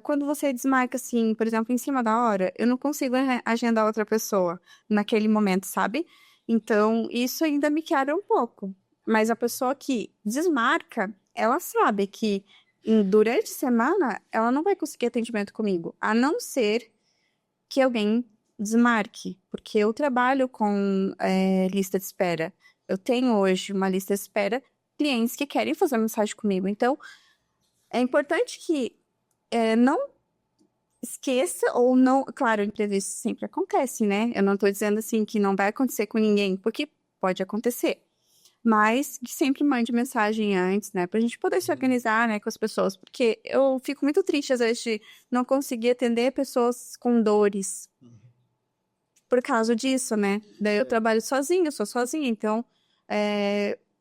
quando você desmarca, assim, por exemplo, em cima da hora, eu não consigo agendar outra pessoa naquele momento, sabe? Então, isso ainda me quebra um pouco. Mas a pessoa que desmarca, ela sabe que durante a semana ela não vai conseguir atendimento comigo, a não ser que alguém desmarque, porque eu trabalho com lista de espera. Eu tenho hoje uma lista de espera, clientes que querem fazer mensagem comigo. Então, é importante que não esqueça ou não... Claro, imprevisto sempre acontece, né? Eu não tô dizendo assim que não vai acontecer com ninguém, porque pode acontecer. Mas que sempre mande mensagem antes, né? Pra gente poder se organizar, né, com as pessoas. Porque eu fico muito triste, às vezes, de não conseguir atender pessoas com dores. Por causa disso, né? Daí eu trabalho sozinha, eu sou sozinha, então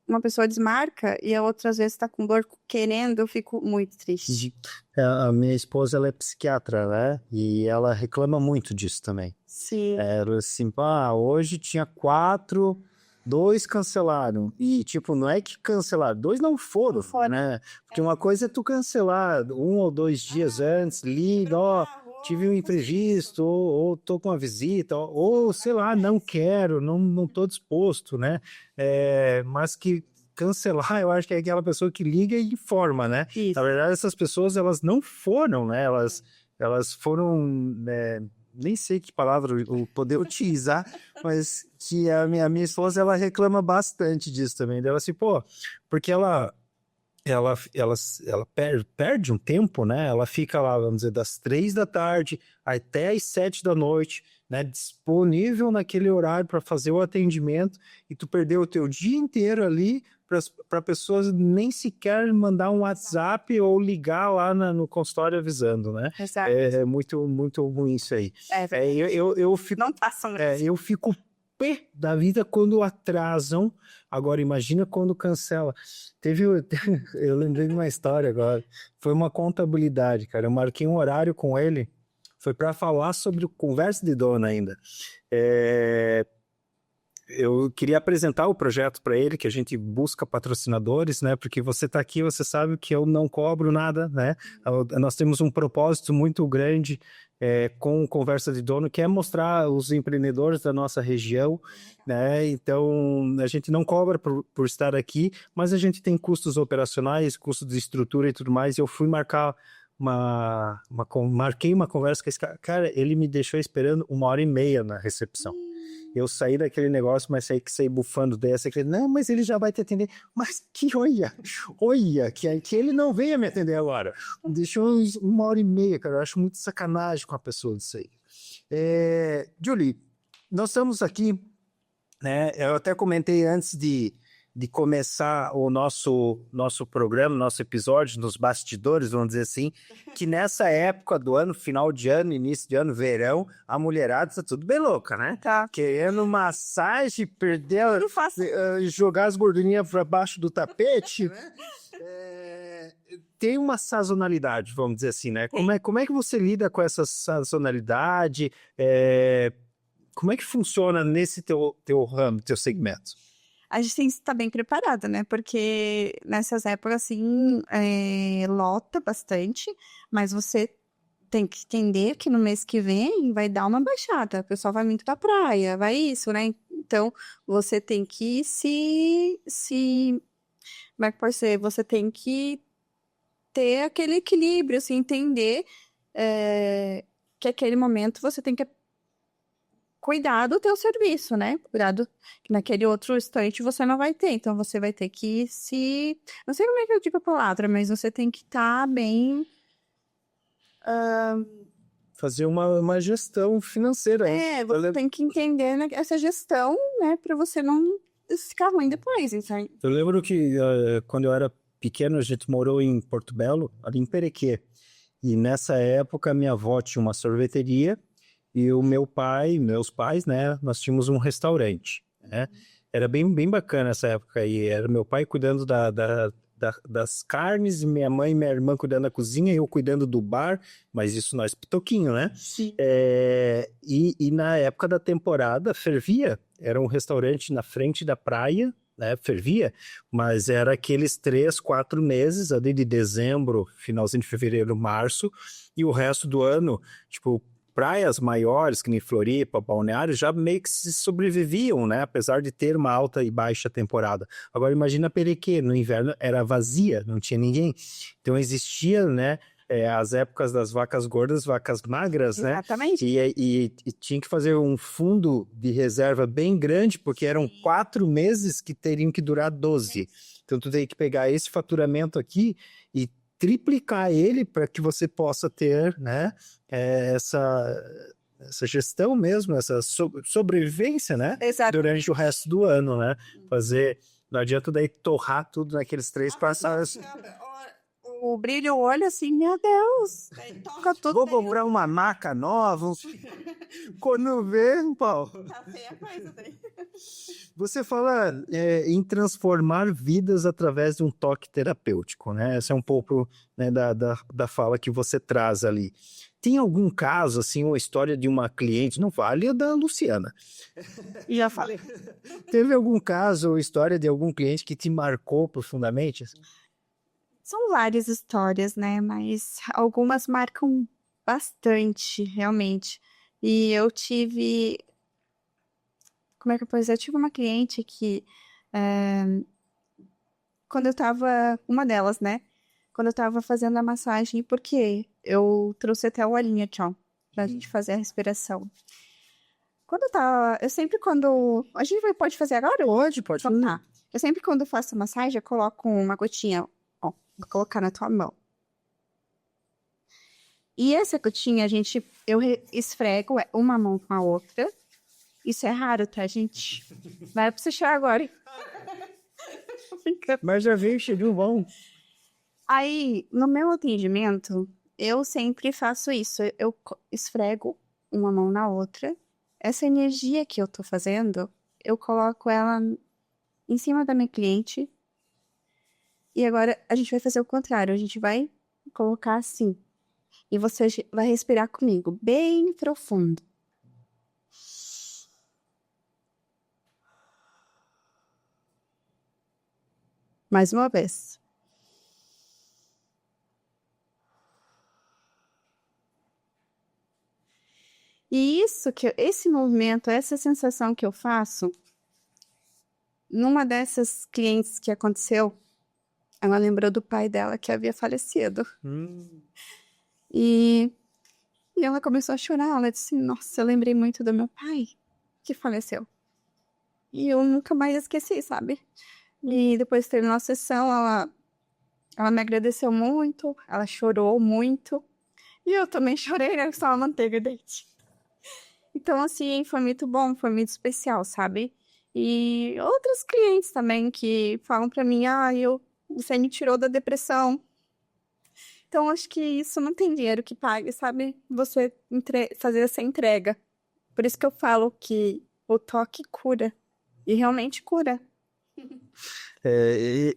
uma pessoa desmarca e a outra às vezes está com dor querendo, eu fico muito triste. A minha esposa, ela é psiquiatra, né? E ela reclama muito disso também. Sim. Ela assim, hoje tinha 4, 2 cancelaram. E, tipo, não é que cancelaram, 2 não foram, né? Porque uma coisa é tu cancelar 1 ou 2 dias antes, liga, tive um imprevisto, ou tô com uma visita, ou sei lá, não quero, não tô disposto, né? Mas que cancelar, eu acho que é aquela pessoa que liga e informa, né? Isso. Na verdade, essas pessoas, elas não foram, né? Elas foram, nem sei que palavra eu poder utilizar, mas que a minha esposa, ela reclama bastante disso também. Dela assim, porque ela perde um tempo, né? Ela fica lá, vamos dizer, das 3 da tarde até as 7 da noite, né? Disponível naquele horário para fazer o atendimento, e tu perdeu o teu dia inteiro ali para pessoas nem sequer mandar um WhatsApp ou ligar lá no consultório avisando, né? Exato. É muito, muito ruim isso aí. Eu fico, não passam. eu fico pé da vida quando atrasam. Agora, imagina quando cancela. Eu lembrei de uma história agora. Foi uma contabilidade, cara. Eu marquei um horário com ele. Foi para falar sobre o conversa de dona ainda. Eu queria apresentar o projeto para ele, que a gente busca patrocinadores, né? Porque você está aqui, você sabe que eu não cobro nada, né? Nós temos um propósito muito grande com Conversa de Dono, que é mostrar os empreendedores da nossa região, né? Então, a gente não cobra por estar aqui, mas a gente tem custos operacionais, custos de estrutura e tudo mais. Eu fui marcar marquei uma conversa com esse cara, ele me deixou esperando 1h30 na recepção. Eu saí daquele negócio, mas saí bufando dessa, não, mas ele já vai te atender. Mas olha, que ele não venha me atender agora. Deixou 1h30, cara, eu acho muito sacanagem com a pessoa disso aí. Julie, nós estamos aqui, né, eu até comentei antes de começar o nosso programa, nosso episódio, nos bastidores, vamos dizer assim, que nessa época do ano, final de ano, início de ano, verão, a mulherada tá tudo bem louca, né? Tá. Querendo massagem, perder, Não faço. jogar as gordurinhas para baixo do tapete, né? Tem uma sazonalidade, vamos dizer assim, né? Como é que você lida com essa sazonalidade? Como é que funciona nesse teu ramo, teu segmento? A gente tem que estar bem preparada, né? Porque nessas épocas, assim, lota bastante, mas você tem que entender que no mês que vem vai dar uma baixada. O pessoal vai muito pra praia, vai isso, né? Então, você tem que como é que pode ser? Você tem que ter aquele equilíbrio, assim, entender que aquele momento você tem que cuidar do teu serviço, né? Cuidado que naquele outro instante você não vai ter. Então, você vai ter que não sei como é que eu digo a palavra, mas você tem que estar bem... Fazer uma gestão financeira. você tem que entender, né, essa gestão, né? Pra você não ficar ruim depois, então. Eu lembro que quando eu era pequeno, a gente morou em Porto Belo, ali em Perequê. E nessa época, minha avó tinha uma sorveteria e meus pais, né, nós tínhamos um restaurante, né? Era bem bacana essa época aí. Era meu pai cuidando das carnes, minha mãe e minha irmã cuidando da cozinha, eu cuidando do bar, mas isso nós pitoquinho, né? Sim. E na época da temporada, fervia. Era um restaurante na frente da praia, né? Fervia, mas era aqueles 3, 4 meses ali de dezembro, finalzinho de fevereiro, março, e o resto do ano, tipo, praias maiores, que nem Floripa, Balneário, já meio que se sobreviviam, né? Apesar de ter uma alta e baixa temporada. Agora imagina Perequê, no inverno era vazia, não tinha ninguém. Então existia, né? As épocas das vacas gordas, vacas magras, né? Exatamente. E tinha que fazer um fundo de reserva bem grande, porque eram 4 meses que teriam que durar 12. Então tu tem que pegar esse faturamento aqui e triplicar ele para que você possa ter, né, essa gestão mesmo, essa sobrevivência, né, Exato. durante o resto do ano, né, não adianta daí torrar tudo naqueles 3 passados. O brilho, o olho, assim, meu Deus, toca tudo. Vou comprar uma maca nova, quando vê, pau. Tá feia a coisa daí. Você fala em transformar vidas através de um toque terapêutico, né? Essa é um pouco, né, da fala que você traz ali. Tem algum caso, assim, uma história de uma cliente, não vale a da Luciana. Já falei. Teve algum caso ou história de algum cliente que te marcou profundamente? São várias histórias, né? Mas algumas marcam bastante, realmente. E eu tive... Como é que eu posso dizer? Eu tive uma cliente que... quando eu tava... Uma delas, né? Quando eu tava fazendo a massagem, porque eu trouxe até o olhinho aqui, ó, pra gente fazer a respiração. Quando eu tava... Eu sempre quando... A gente pode fazer agora? Pode Então, tá. Eu sempre quando faço a massagem, eu coloco uma gotinha, ó, vou colocar na tua mão. E essa gotinha, eu esfrego uma mão com a outra. Isso é raro, tá, gente? Vai pra você achar agora, hein? Mas já veio cheirinho bom. Aí, no meu atendimento, eu sempre faço isso. Eu esfrego uma mão na outra. Essa energia que eu tô fazendo, eu coloco ela em cima da minha cliente. E agora a gente vai fazer o contrário. A gente vai colocar assim. E você vai respirar comigo, bem profundo. Mais uma vez. E esse movimento, essa sensação que eu faço, numa dessas clientes que aconteceu, ela lembrou do pai dela que havia falecido. E ela começou a chorar. Ela disse: nossa, eu lembrei muito do meu pai que faleceu. E eu nunca mais esqueci, sabe? E depois terminou a sessão, ela me agradeceu muito, ela chorou muito. E eu também chorei, né? Só uma manteiga dente. Então, assim, foi muito bom, foi muito especial, sabe? E outros clientes também que falam pra mim: você me tirou da depressão. Então, acho que isso não tem dinheiro que pague, sabe? Você fazer essa entrega. Por isso que eu falo que o toque cura. E realmente cura.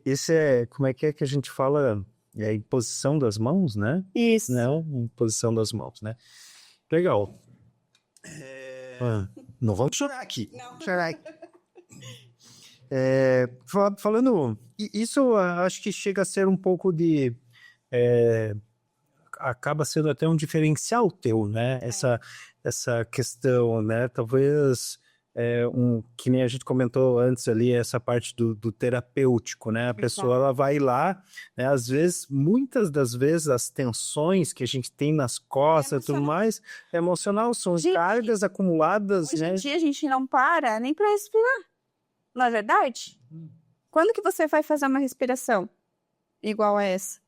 Esse como é que a gente fala? É a imposição das mãos, né? Isso. Não, imposição das mãos, né? Legal. Não vamos chorar aqui. Não. Chorar aqui. Falando, isso acho que chega a ser um pouco de... acaba sendo até um diferencial teu, né? Essa questão, né? Talvez que nem a gente comentou antes ali, essa parte do terapêutico, né? A pessoa ela vai lá, né? Às vezes, muitas das vezes, as tensões que a gente tem nas costas e tudo mais, é emocional, são cargas acumuladas, hoje né? em dia a gente não para nem para respirar, não é verdade? Quando que você vai fazer uma respiração igual a essa?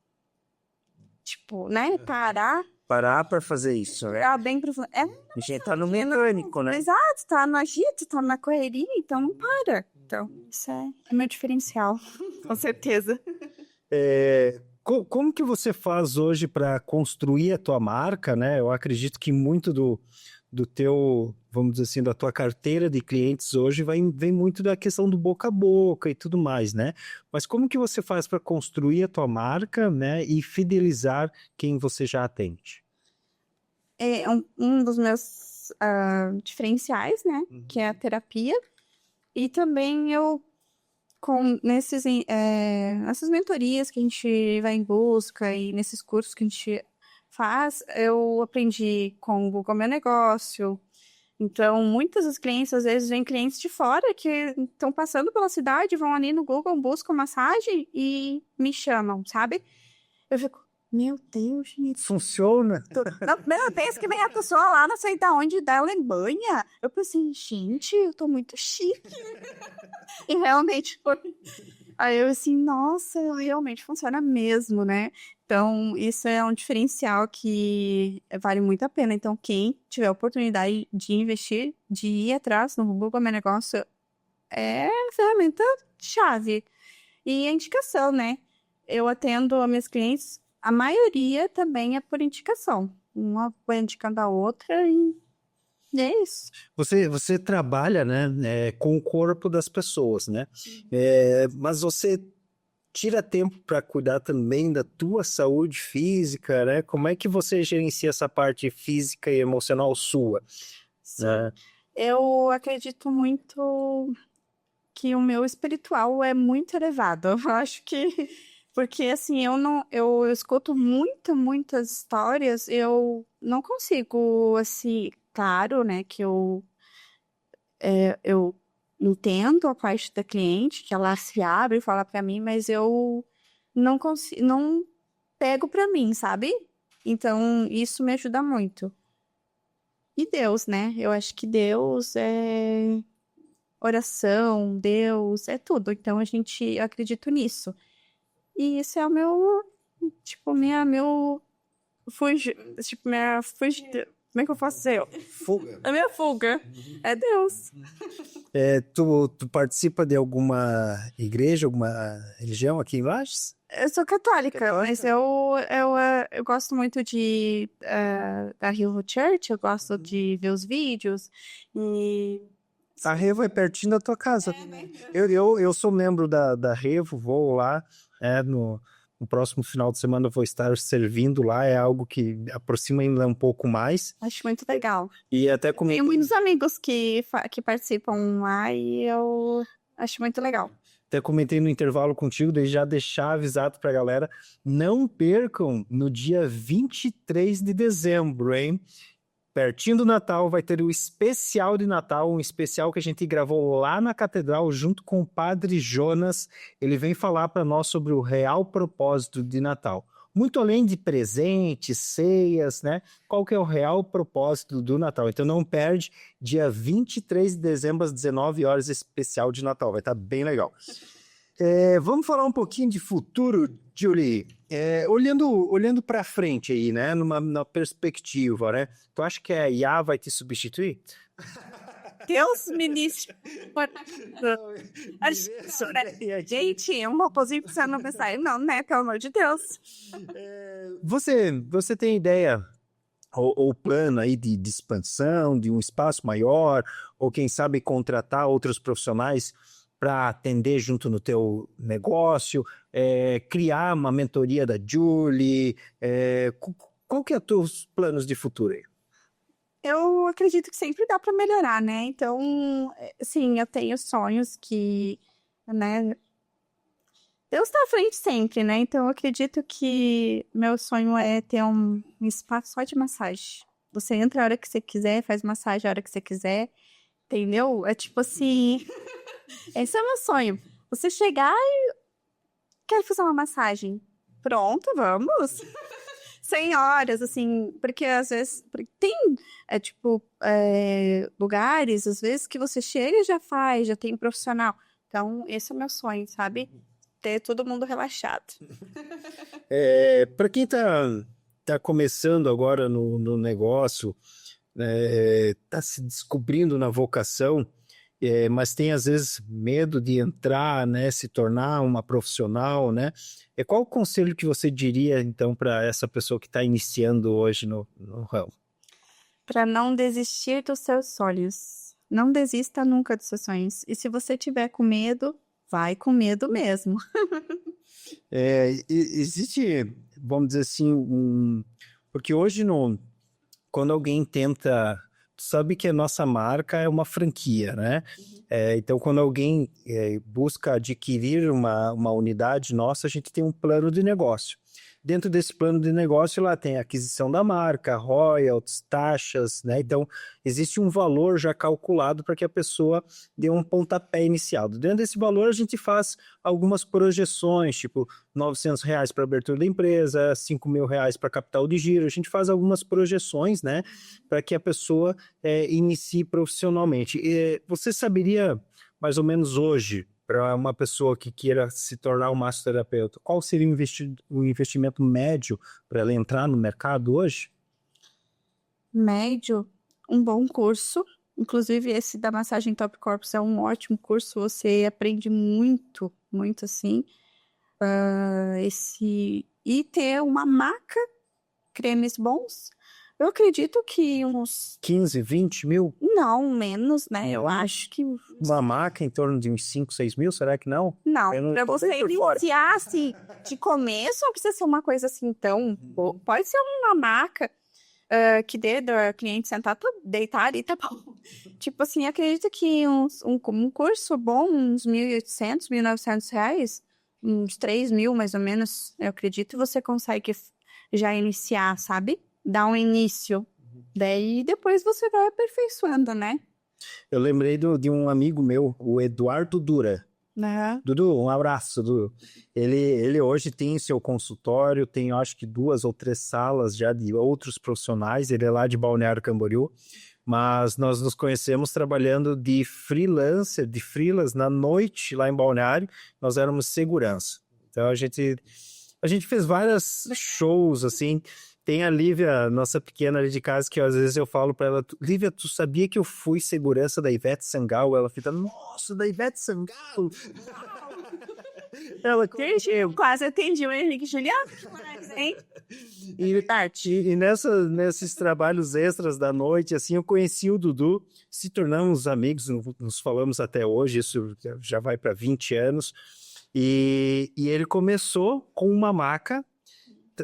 Tipo, né? Parar Parar para fazer isso, né? bem profundo. A gente tá no mecânico, né? Exato, tá no agito, tá na correria, então não para. Então, isso é meu diferencial, com certeza. Como que você faz hoje para construir a tua marca, né? Eu acredito que muito do teu, vamos dizer assim, da tua carteira de clientes hoje vem muito da questão do boca a boca e tudo mais, né? Mas como que você faz para construir a tua marca, né? E fidelizar quem você já atende? É um dos meus diferenciais, né? Que é a terapia. E também nessas mentorias que a gente vai em busca e nesses cursos que a gente faz, eu aprendi com o Google Meu Negócio. Então, muitas das clientes, às vezes, vêm clientes de fora que estão passando pela cidade, vão ali no Google, buscam massagem e me chamam, sabe? Eu fico: meu Deus, gente. Funciona? Na primeira vez que vem a pessoa lá, não sei da onde, da Alemanha, eu pensei: gente, eu tô muito chique. E realmente foi. Aí eu assim: nossa, realmente funciona mesmo, né? Então, isso é um diferencial que vale muito a pena. Então, quem tiver a oportunidade de investir, de ir atrás no Google Meu Negócio, é a ferramenta chave. E a indicação, né? Eu atendo as minhas clientes, a maioria também é por indicação. Uma vai indicando a outra e é isso. Você trabalha, né, com o corpo das pessoas, né? Mas você tira tempo para cuidar também da tua saúde física, né? Como é que você gerencia essa parte física e emocional sua? Né? Eu acredito muito que o meu espiritual é muito elevado. Eu acho que porque assim, eu escuto muitas histórias, eu não consigo assim, claro, né, que eu entendo a parte da cliente, que ela se abre e fala pra mim, mas eu não consigo, não pego pra mim, sabe? Então, isso me ajuda muito. E Deus, né? Eu acho que Deus é oração, Deus é tudo. Então, eu acredito nisso. E isso é o meu, tipo, como é que eu posso dizer? Fuga. A minha fuga. É Deus. Tu participa de alguma igreja, alguma religião aqui em Lages? Eu sou católica, mas eu gosto muito da Rio Church, eu gosto de ver os vídeos e... A Revo é pertinho da tua casa. Eu sou membro da Revo, vou lá, no próximo final de semana eu vou estar servindo lá, é algo que aproxima ainda um pouco mais. Acho muito legal. E até Tenho muitos amigos que participam lá e eu acho muito legal. Até comentei no intervalo contigo, daí já deixar avisado pra galera, não percam no dia 23 de dezembro, hein? pertinho do Natal, vai ter o especial de Natal, um especial que a gente gravou lá na Catedral junto com o Padre Jonas. Ele vem falar para nós sobre o real propósito de Natal. Muito além de presentes, ceias, né? Qual que é o real propósito do Natal? Então não perde, dia 23 de dezembro, às 19 horas, especial de Natal. Vai estar bem legal. Vamos falar um pouquinho de futuro, Julie. Olhando para frente aí, né? Na perspectiva, né? Tu acha que a IA vai te substituir? Deus me livre. Gente, uma posição não pensar, não, né? Pelo amor de Deus. Você tem ideia ou plano aí de expansão, de um espaço maior, ou quem sabe contratar outros profissionais para atender junto no teu negócio, criar uma mentoria da Julie? Qual que é os teus planos de futuro aí? Eu acredito que sempre dá para melhorar, né? Então, sim, eu tenho sonhos que, né? Deus está à frente sempre, né? Então, eu acredito que meu sonho é ter um espaço só de massagem. Você entra a hora que você quiser, faz massagem a hora que você quiser, entendeu? É tipo assim, esse é o meu sonho. Você chegar e quer fazer uma massagem. Pronto, vamos. 100 horas, assim, porque às vezes tem, lugares, às vezes, que você chega e já faz, já tem profissional. Então, esse é o meu sonho, sabe? Ter todo mundo relaxado. Para quem tá começando agora no negócio, tá se descobrindo na vocação, mas tem às vezes medo de entrar, né, se tornar uma profissional, né? Qual o conselho que você diria então para essa pessoa que está iniciando hoje no ramo? Para não desistir dos seus sonhos. Não desista nunca dos seus sonhos. E se você tiver com medo, vai com medo mesmo. Existe, vamos dizer assim, porque hoje quando alguém tenta, sabe que a nossa marca é uma franquia, né? Então, quando alguém busca adquirir uma unidade nossa, a gente tem um plano de negócio. Dentro desse plano de negócio, lá tem a aquisição da marca, royalties, taxas, né? Então, existe um valor já calculado para que a pessoa dê um pontapé inicial. Dentro desse valor, a gente faz algumas projeções, tipo R$900 para abertura da empresa, R$5.000 para capital de giro. A gente faz algumas projeções, né? Para que a pessoa inicie profissionalmente. Você saberia, mais ou menos hoje, para uma pessoa que queira se tornar um massoterapeuta, qual seria o investimento médio para ela entrar no mercado hoje? Médio, um bom curso. Inclusive, esse da Massagem Top Corpus é um ótimo curso. Você aprende muito, muito assim. E ter uma maca, cremes bons. Eu acredito que uns 15, 20 mil? Não, menos, né? Eu acho que Uma maca em torno de uns 5, 6 mil, será que não? não. Para você iniciar assim, de começo, não precisa ser uma coisa assim tão. Pode ser uma maca que dê do cliente sentar, deitar ali, tá bom. Tipo assim, acredito que um curso bom, uns R$1.800, R$1.900, uns 3 mil mais ou menos, eu acredito, você consegue já iniciar, sabe? Dar um início. Daí depois você vai aperfeiçoando, né? Eu lembrei de um amigo meu, o Eduardo Dura. Dudu, um abraço, Dudu. Ele hoje tem seu consultório, tem acho que 2 ou 3 salas já de outros profissionais. Ele é lá de Balneário Camboriú, mas nós nos conhecemos trabalhando de freelancer, de freelas na noite lá em Balneário. Nós éramos segurança. Então a gente fez vários shows assim. Tem a Lívia, nossa pequena ali de casa, que às vezes eu falo para ela, Lívia, tu sabia que eu fui segurança da Ivete Sangalo? Ela fica, nossa, da Ivete Sangalo? Ela eu quase atendi o Henrique Juliano, mas, hein? E nesses trabalhos extras da noite, assim, eu conheci o Dudu, se tornamos amigos, nos falamos até hoje, isso já vai para 20 anos, e ele começou com uma maca,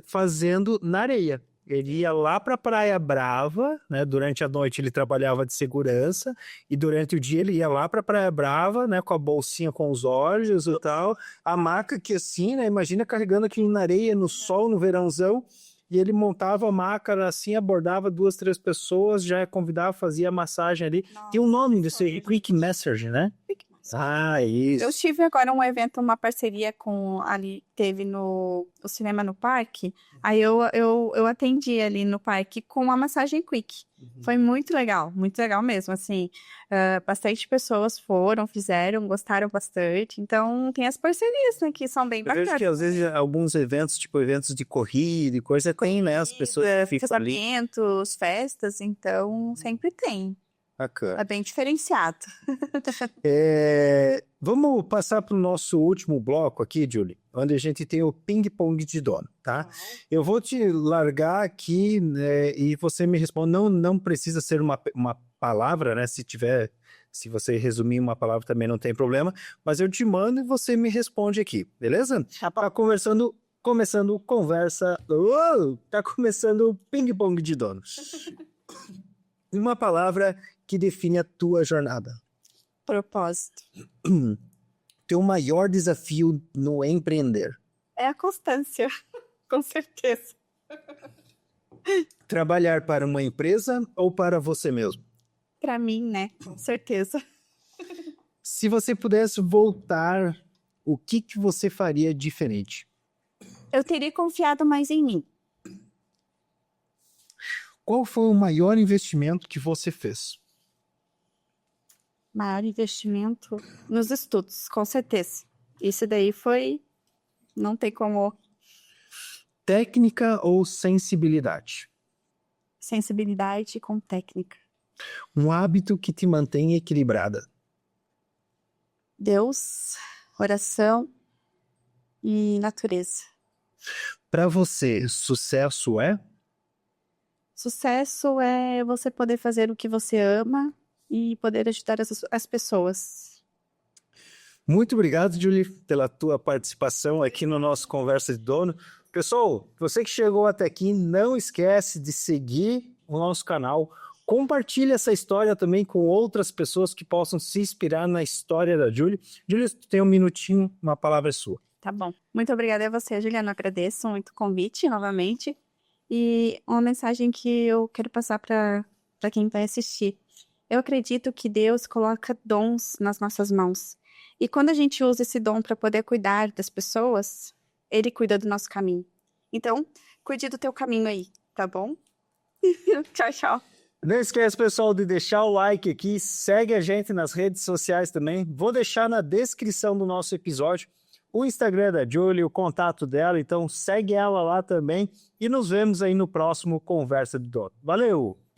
fazendo na areia. Ele ia lá para a Praia Brava, né? Durante a noite ele trabalhava de segurança e durante o dia ele ia lá para a Praia Brava, né? Com a bolsinha com os olhos e tal. A maca que assim, né? Imagina carregando aquilo na areia, no sol, no verãozão. e ele montava a maca assim, abordava 2, 3 pessoas, já convidava, fazia massagem ali. Tem um nome disso aí, Quick Massage, né? Ah, isso. Eu tive agora um evento, uma parceria com ali, teve no o Cinema no Parque. Aí eu atendi ali no parque com uma massagem quick. Foi muito legal mesmo, assim. Bastante pessoas foram, fizeram, gostaram bastante. Então, tem as parcerias, né, que são bem Eu bacanas. vejo que às vezes alguns eventos, tipo eventos de corrida e coisa, tem, né? As pessoas que ficam ali. Casamentos, festas, então sempre tem. Bacana. É bem diferenciado. Vamos passar para o nosso último bloco aqui, Julie, onde a gente tem o ping-pong de dono, tá? Eu vou te largar aqui, né, e você me responde. Não precisa ser uma palavra, né? Se você resumir uma palavra também não tem problema, mas eu te mando e você me responde aqui, beleza? Tá começando conversa. Tá começando o ping-pong de donos. Uma palavra que define a tua jornada. Propósito. Teu maior desafio no empreender. É a constância, com certeza. Trabalhar para uma empresa ou para você mesmo? Para mim, né? Com certeza. Se você pudesse voltar, o que você faria diferente? Eu teria confiado mais em mim. Qual foi o maior investimento que você fez? Maior investimento nos estudos, com certeza. Isso daí foi... Não tem como... Técnica ou sensibilidade? Sensibilidade com técnica. Um hábito que te mantém equilibrada? Deus, oração e natureza. Para você, sucesso é? Sucesso é você poder fazer o que você ama e poder ajudar as pessoas. Muito obrigado, Julie, pela tua participação aqui no nosso Conversa de Dono. Pessoal, você que chegou até aqui, não esquece de seguir o nosso canal. Compartilhe essa história também com outras pessoas que possam se inspirar na história da Julie. Julie, tem um minutinho, uma palavra é sua. Tá bom. Muito obrigada a você, Juliana. Agradeço muito o convite novamente. E uma mensagem que eu quero passar para quem vai assistir. Eu acredito que Deus coloca dons nas nossas mãos. E quando a gente usa esse dom para poder cuidar das pessoas, Ele cuida do nosso caminho. Então, cuide do teu caminho aí, tá bom? Tchau, tchau. Não esquece, pessoal, de deixar o like aqui. Segue a gente nas redes sociais também. Vou deixar na descrição do nosso episódio o Instagram da Julie, o contato dela. Então, segue ela lá também. E nos vemos aí no próximo Conversa de Dono. Valeu!